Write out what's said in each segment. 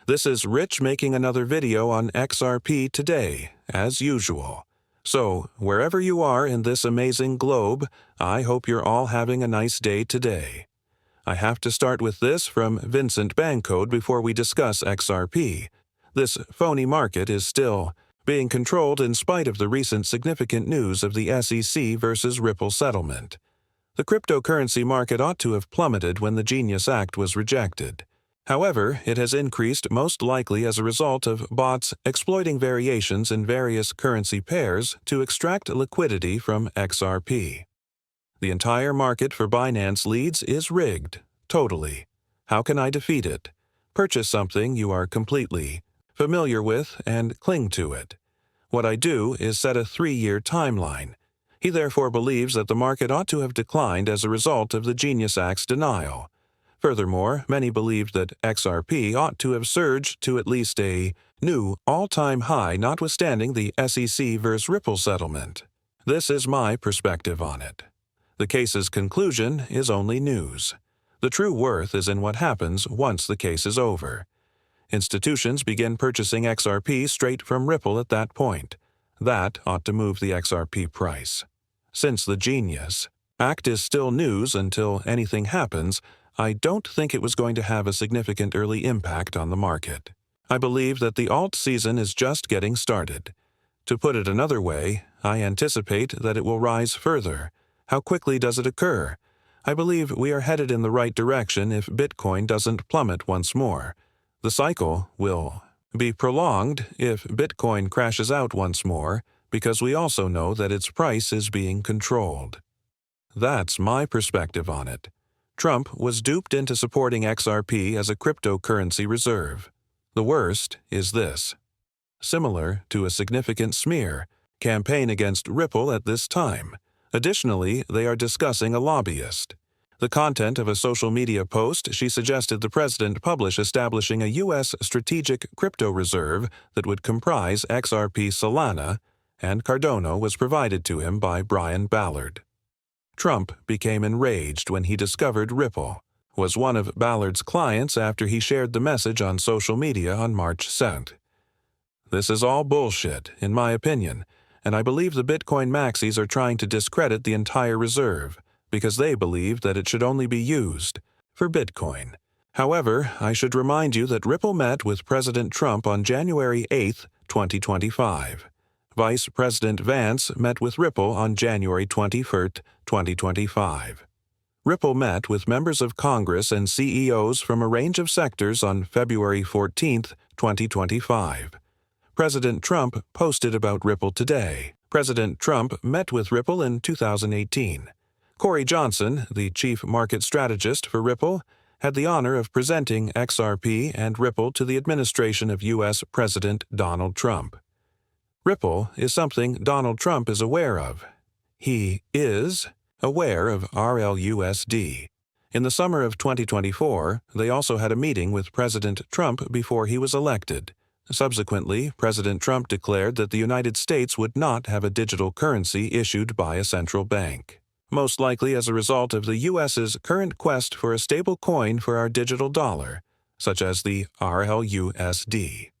This is Rich making another video on XRP today, as usual. So, wherever you are in this amazing globe, I hope you're all having a nice day today. I have to start with this from Vincent Bancode before we discuss XRP. This phony market is still being controlled in spite of the recent significant news of the SEC versus Ripple settlement. The cryptocurrency market ought to have plummeted when the Genius Act was rejected. However, it has increased most likely as a result of bots exploiting variations in various currency pairs to extract liquidity from XRP. The entire market for Binance leads is rigged, totally. How can I defeat it? Purchase something you are completely familiar with and cling to it. What I do is set a 3-year timeline. He therefore believes that the market ought to have declined as a result of the Genius Act's denial. Furthermore, many believed that XRP ought to have surged to at least a new all-time high notwithstanding the SEC vs. Ripple settlement. This is my perspective on it. The case's conclusion is only news. The true worth is in what happens once the case is over. Institutions begin purchasing XRP straight from Ripple at that point. That ought to move the XRP price. Since the Genius Act is still news until anything happens, I don't think it was going to have a significant early impact on the market. I believe that the alt season is just getting started. To put it another way, I anticipate that it will rise further. How quickly does it occur? I believe we are headed in the right direction if Bitcoin doesn't plummet once more. The cycle will be prolonged if Bitcoin crashes out once more, because we also know that its price is being controlled. That's my perspective on it. Trump was duped into supporting XRP as a cryptocurrency reserve. The worst is this. Similar to a significant smear campaign against Ripple at this time. Additionally, they are discussing a lobbyist. The content of a social media post she suggested the president publish establishing a U.S. strategic crypto reserve that would comprise XRP Solana, and Cardano was provided to him by Brian Ballard. Trump became enraged when he discovered Ripple was one of Ballard's clients after he shared the message on social media on March 7th. This is all bullshit, in my opinion, and I believe the Bitcoin maxis are trying to discredit the entire reserve because they believe that it should only be used for Bitcoin. However, I should remind you that Ripple met with President Trump on January 8, 2025. Vice President Vance met with Ripple on January 21, 2025. Ripple met with members of Congress and CEOs from a range of sectors on February 14, 2025. President Trump posted about Ripple today. President Trump met with Ripple in 2018. Corey Johnson, the chief market strategist for Ripple, had the honor of presenting XRP and Ripple to the administration of U.S. President Donald Trump. Ripple is something Donald Trump is aware of. He is aware of Rlusd. In the summer of 2024, they also had a meeting with President Trump before he was elected. Subsequently, President Trump declared that the United States would not have a digital currency issued by a central bank, most likely as a result of the U.S.'s current quest for a stable coin for our digital dollar, such as the Rlusd.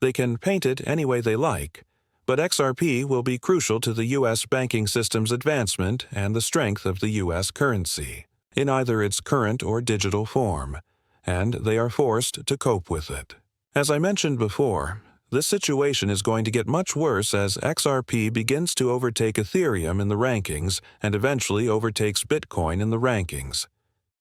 They can paint it any way they like, but XRP will be crucial to the U.S. banking system's advancement and the strength of the U.S. currency, in either its current or digital form, and they are forced to cope with it. As I mentioned before, this situation is going to get much worse as XRP begins to overtake Ethereum in the rankings and eventually overtakes Bitcoin in the rankings.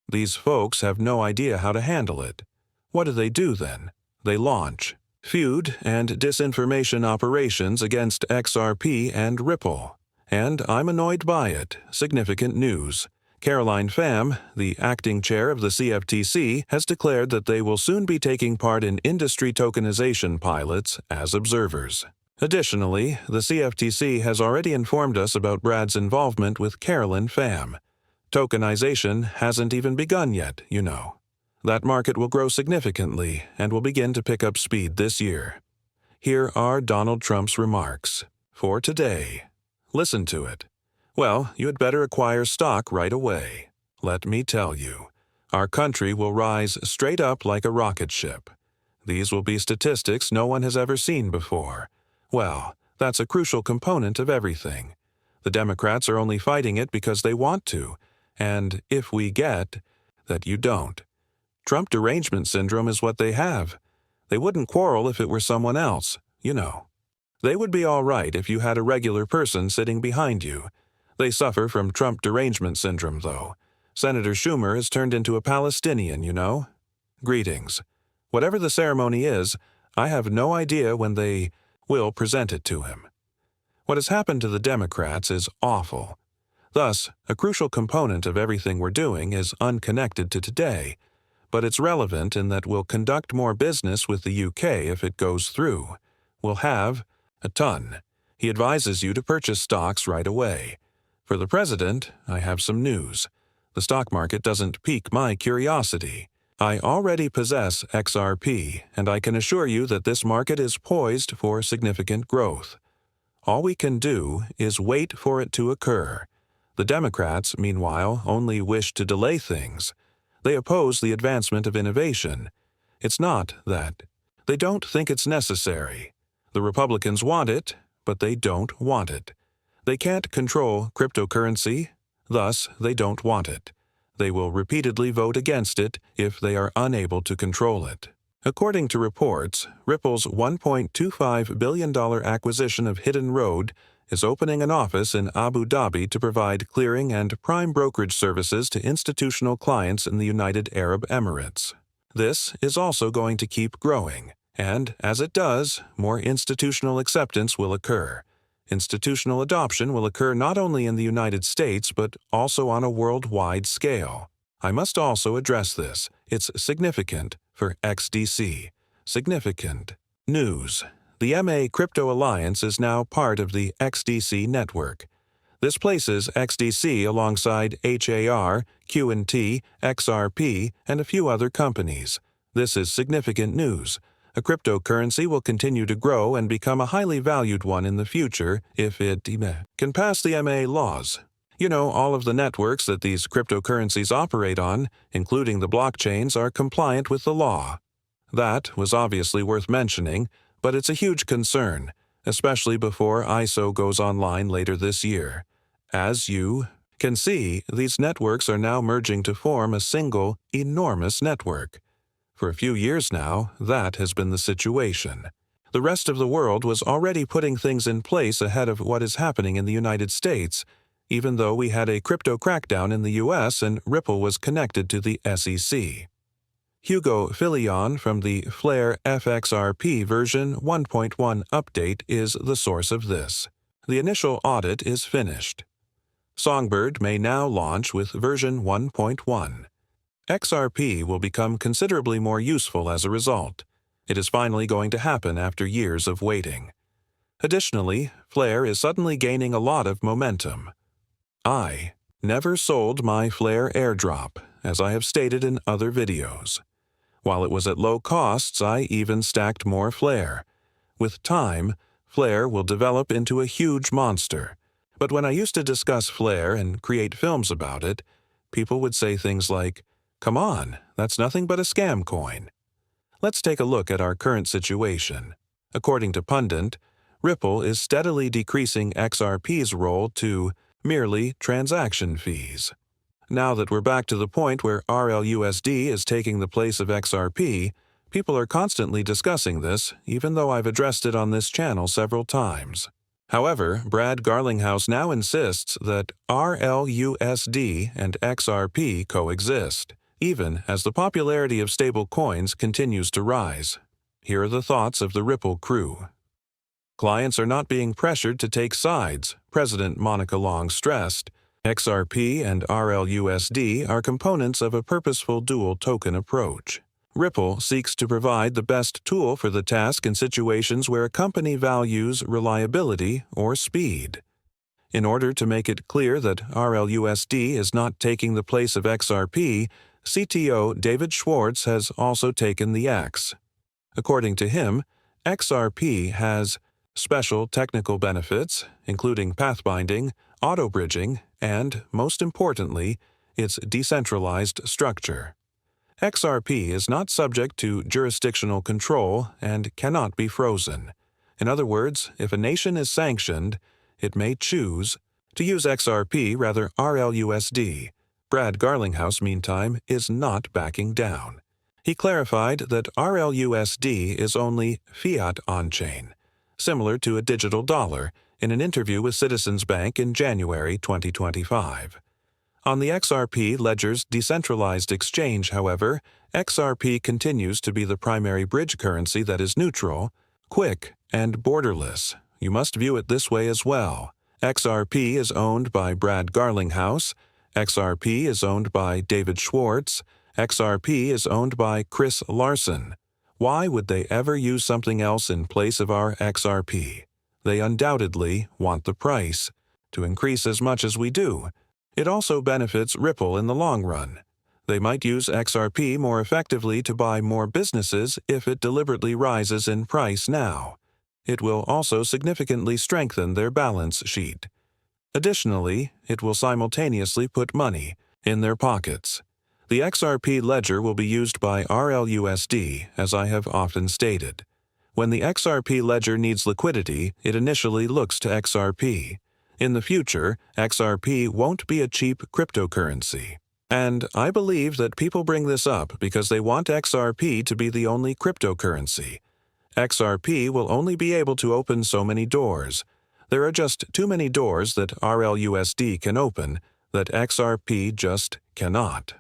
These folks have no idea how to handle it. What do they do then? They launch feud and disinformation operations against XRP and Ripple. And I'm annoyed by it. Significant news. Caroline Pham, the acting chair of the CFTC, has declared that they will soon be taking part in industry tokenization pilots as observers. Additionally, the CFTC has already informed us about Brad's involvement with Caroline Pham. Tokenization hasn't even begun yet, you know. That market will grow significantly and will begin to pick up speed this year. Here are Donald Trump's remarks for today. Listen to it. Well, you had better acquire stock right away. Let me tell you, our country will rise straight up like a rocket ship. These will be statistics no one has ever seen before. Well, that's a crucial component of everything. The Democrats are only fighting it because they want to, and if we get that you don't. Trump derangement syndrome is what they have. They wouldn't quarrel if it were someone else, you know. They would be all right if you had a regular person sitting behind you. They suffer from Trump derangement syndrome, though. Senator Schumer has turned into a Palestinian, you know. Greetings. Whatever the ceremony is, I have no idea when they will present it to him. What has happened to the Democrats is awful. Thus, a crucial component of everything we're doing is unconnected to today, but it's relevant in that we'll conduct more business with the UK if it goes through. We'll have a ton. He advises you to purchase stocks right away. For the president, I have some news. The stock market doesn't pique my curiosity. I already possess XRP, and I can assure you that this market is poised for significant growth. All we can do is wait for it to occur. The Democrats, meanwhile, only wish to delay things. They oppose the advancement of innovation. It's not that. They don't think it's necessary. The Republicans want it, but they don't want it. They can't control cryptocurrency, thus they don't want it. They will repeatedly vote against it if they are unable to control it. According to reports, Ripple's $1.25 billion acquisition of Hidden Road is opening an office in Abu Dhabi to provide clearing and prime brokerage services to institutional clients in the United Arab Emirates. This is also going to keep growing, and as it does, more institutional acceptance will occur. Institutional adoption will occur not only in the United States but also on a worldwide scale. I must also address this. It's significant for XDC. Significant. News. The MA Crypto Alliance is now part of the XDC network. This places XDC alongside HAR, Q&T, XRP, and a few other companies. This is significant news. A cryptocurrency will continue to grow and become a highly valued one in the future if it can pass the MA laws. You know, all of the networks that these cryptocurrencies operate on, including the blockchains, are compliant with the law. That was obviously worth mentioning, but it's a huge concern, especially before ISO goes online later this year. As you can see, these networks are now merging to form a single, enormous network. For a few years now, that has been the situation. The rest of the world was already putting things in place ahead of what is happening in the United States, even though we had a crypto crackdown in the US and Ripple was connected to the SEC. Hugo Filion from the Flare FXRP version 1.1 update is the source of this. The initial audit is finished. Songbird may now launch with version 1.1. XRP will become considerably more useful as a result. It is finally going to happen after years of waiting. Additionally, Flare is suddenly gaining a lot of momentum. I never sold my Flare airdrop, as I have stated in other videos. While it was at low costs, I even stacked more Flare. With time, Flare will develop into a huge monster. But when I used to discuss Flare and create films about it, people would say things like, "Come on, that's nothing but a scam coin." Let's take a look at our current situation. According to Pundit, Ripple is steadily decreasing XRP's role to merely transaction fees. Now that we're back to the point where RLUSD is taking the place of XRP, people are constantly discussing this, even though I've addressed it on this channel several times. However, Brad Garlinghouse now insists that RLUSD and XRP coexist, even as the popularity of stable coins continues to rise. Here are the thoughts of the Ripple crew. Clients are not being pressured to take sides, President Monica Long stressed. XRP and RLUSD are components of a purposeful dual token approach. Ripple seeks to provide the best tool for the task in situations where a company values reliability or speed. In order to make it clear that RLUSD is not taking the place of XRP, CTO David Schwartz has also taken the X. According to him, XRP has special technical benefits, including pathbinding, auto-bridging, and, most importantly, its decentralized structure. XRP is not subject to jurisdictional control and cannot be frozen. In other words, if a nation is sanctioned, it may choose to use XRP rather RLUSD. Brad Garlinghouse, meantime, is not backing down. He clarified that RLUSD is only fiat on-chain, similar to a digital dollar, in an interview with Citizens Bank in January 2025. On the XRP Ledger's decentralized exchange, however, XRP continues to be the primary bridge currency that is neutral, quick, and borderless. You must view it this way as well. XRP is owned by Brad Garlinghouse, XRP is owned by David Schwartz, XRP is owned by Chris Larson. Why would they ever use something else in place of our XRP? They undoubtedly want the price to increase as much as we do. It also benefits Ripple in the long run. They might use XRP more effectively to buy more businesses if it deliberately rises in price now. It will also significantly strengthen their balance sheet. Additionally, it will simultaneously put money in their pockets. The XRP ledger will be used by RLUSD, as I have often stated. When the XRP ledger needs liquidity, it initially looks to XRP. In the future, XRP won't be a cheap cryptocurrency. And I believe that people bring this up because they want XRP to be the only cryptocurrency. XRP will only be able to open so many doors. There are just too many doors that RLUSD can open that XRP just cannot.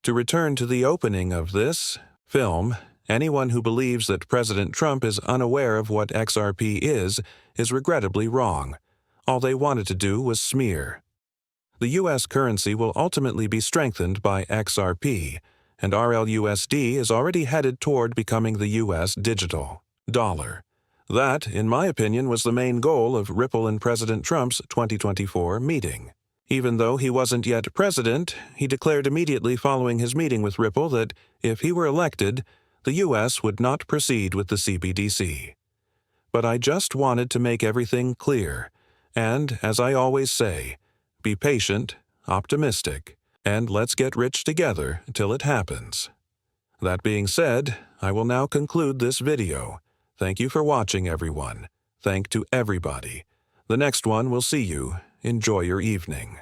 To return to the opening of this film, anyone who believes that President Trump is unaware of what XRP is regrettably wrong. All they wanted to do was smear. The U.S. currency will ultimately be strengthened by XRP, and RLUSD is already headed toward becoming the U.S. digital dollar. That, in my opinion, was the main goal of Ripple and President Trump's 2024 meeting. Even though he wasn't yet president, he declared immediately following his meeting with Ripple that if he were elected, the U.S. would not proceed with the CBDC. But I just wanted to make everything clear, and, as I always say, be patient, optimistic, and let's get rich together till it happens. That being said, I will now conclude this video. Thank you for watching, everyone. Thank to everybody. The next one will see you. Enjoy your evening.